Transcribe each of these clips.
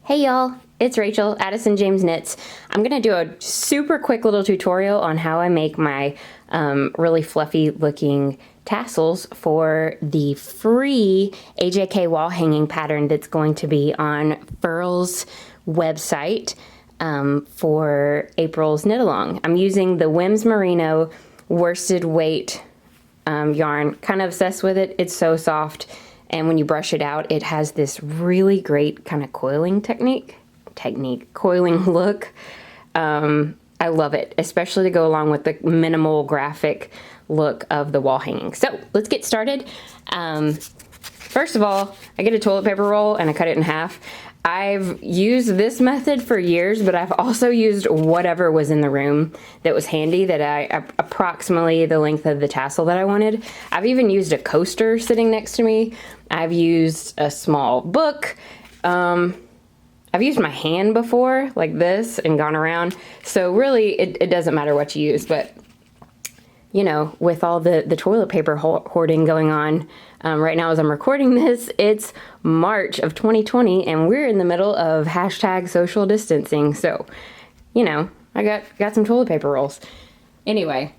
Hey y'all, it's Rachel, AddisonJames Knits. I'm gonna do a super quick little tutorial on how I make my really fluffy looking tassels for the free AJK wall hanging pattern that's going to be on Furl's website for April's knit along. I'm using the Whims Merino worsted weight yarn. Kind of obsessed with it. It's so soft. And when you brush it out, it has this really great kind of coiling coiling look. I love it, especially to go along with the minimal graphic look of the wall hanging. So let's get started. First of all, I get a toilet paper roll and I cut it in half. I've used this method for years, but I've also used whatever was in the room that was handy, that approximately the length of the tassel that I wanted. I've even used a coaster sitting next to me. I've used a small book. I've used my hand before, like this, and gone around. So really, it doesn't matter what you use, but you know, with all the toilet paper hoarding going on right now as I'm recording this, it's March of 2020 and we're in the middle of hashtag social distancing. So, you know, I got some toilet paper rolls. Anyway,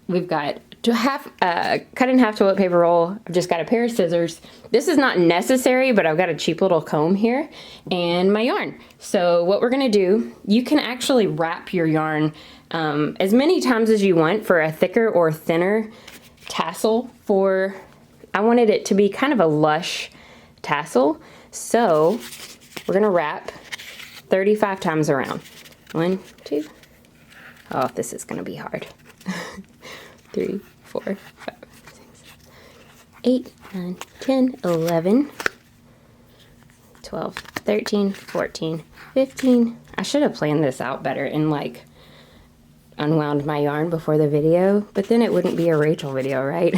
we've got cut in half toilet paper roll. I've just got a pair of scissors. This is not necessary, but I've got a cheap little comb here and my yarn. So what we're gonna do, you can actually wrap your yarn as many times as you want for a thicker or thinner tassel. I wanted it to be kind of a lush tassel, so we're gonna wrap 35 times around. 1, 2, oh, this is gonna be hard. 3, 4, 5, 6, 8, 9, 10, 11, 12, 13, 14, 15. I should have planned this out better and like unwound my yarn before the video, but then it wouldn't be a Rachel video, right?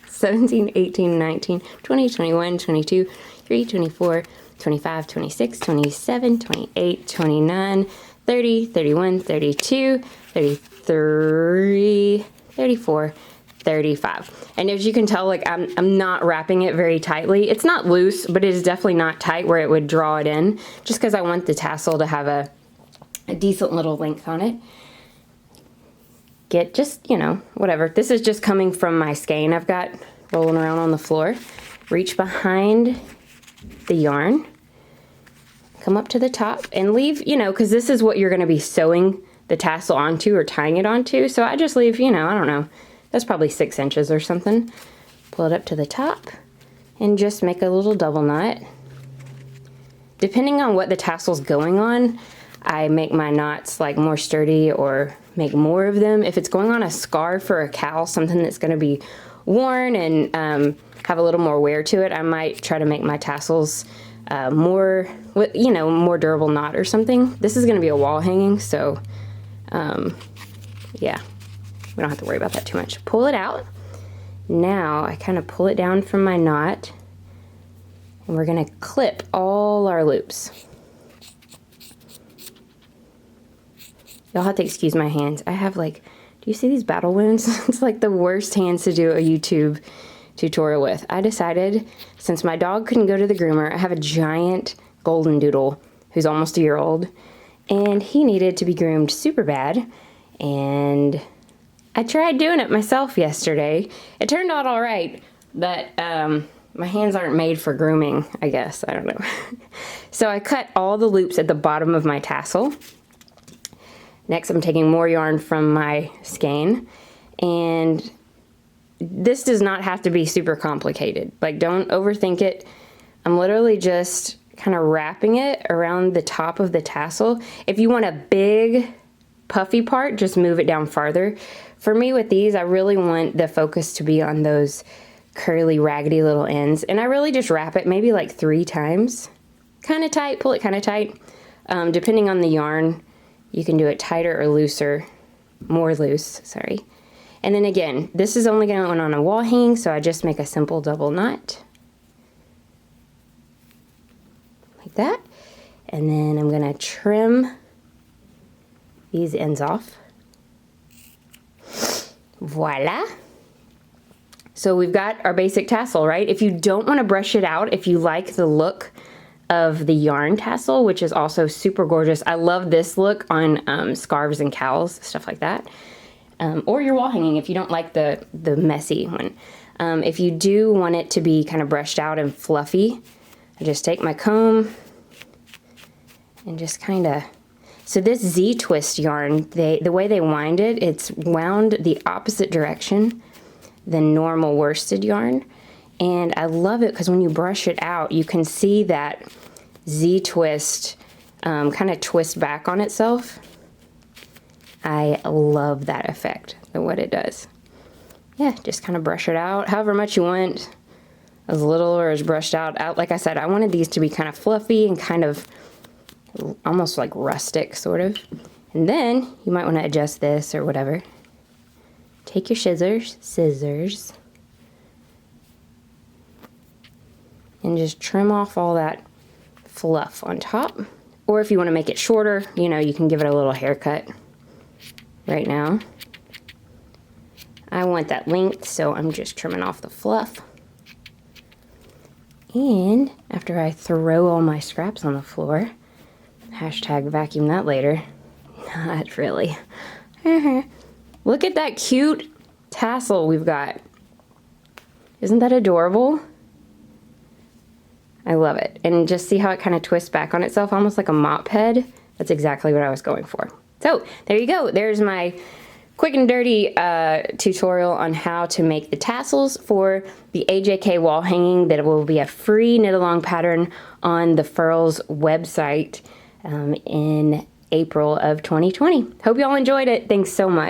17, 18, 19, 20, 21, 22, 23, 24, 25, 26, 27, 28, 29, 30, 31, 32, 33, 34, 35. And as you can tell, like I'm not wrapping it very tightly. It's not loose, but it is definitely not tight where it would draw it in, just because I want the tassel to have a decent little length on it. Get just, you know, whatever. This is just coming from my skein I've got rolling around on the floor. Reach behind the yarn, come up to the top and leave, you know, because this is what you're going to be sewing the tassel onto or tying it onto. So I just leave, you know, I don't know, that's probably 6 inches or something. Pull it up to the top and just make a little double knot. Depending on what the tassel's going on, I make my knots like more sturdy or make more of them. If it's going on a scarf or a cowl, something that's going to be worn and have a little more wear to it, I might try to make my tassels more, you know, more durable knot or something. This is going to be a wall hanging, so yeah, we don't have to worry about that too much. Pull it out. Now I kind of pull it down from my knot and we're going to clip all our loops. Y'all have to excuse my hands. I have like, do you see these battle wounds? It's like the worst hands to do a YouTube tutorial with. I decided, since my dog couldn't go to the groomer, I have a giant golden doodle who's almost a year old, and he needed to be groomed super bad, and I tried doing it myself yesterday. It turned out all right, but my hands aren't made for grooming, I guess. I don't know. So I cut all the loops at the bottom of my tassel. Next, I'm taking more yarn from my skein, and this does not have to be super complicated. Like, don't overthink it. I'm literally just kind of wrapping it around the top of the tassel. If you want a big puffy part, just move it down farther. For me with these, I really want the focus to be on those curly, raggedy little ends, and I really just wrap it maybe like 3 times. Kind of tight, pull it kind of tight. Depending on the yarn, you can do it tighter or looser, more loose, sorry. And then again, this is only going on a wall hang, so I just make a simple double knot. Like that. And then I'm gonna trim these ends off. Voila. So we've got our basic tassel, right? If you don't wanna brush it out, if you like the look of the yarn tassel, which is also super gorgeous. I love this look on scarves and cowls, stuff like that. Or your wall hanging if you don't like the messy one. If you do want it to be kind of brushed out and fluffy, I just take my comb and just kind of... So this Z-twist yarn, the way they wind it, it's wound the opposite direction than normal worsted yarn. And I love it because when you brush it out, you can see that Z-twist kind of twist back on itself. I love that effect and what it does. Yeah, just kind of brush it out however much you want, as little or as brushed out. Like I said, I wanted these to be kind of fluffy and kind of almost like rustic, sort of. And then you might want to adjust this or whatever. Take your scissors, and just trim off all that fluff on top. Or if you want to make it shorter, you know, you can give it a little haircut right now. I want that length, so I'm just trimming off the fluff. And after I throw all my scraps on the floor, hashtag vacuum that later. Not really. Look at that cute tassel we've got. Isn't that adorable? I love it. And just see how it kind of twists back on itself, almost like a mop head. That's exactly what I was going for. So there you go. There's my quick and dirty tutorial on how to make the tassels for the AJK wall hanging. That will be a free knit along pattern on the Furls website in April of 2020. Hope you all enjoyed it. Thanks so much.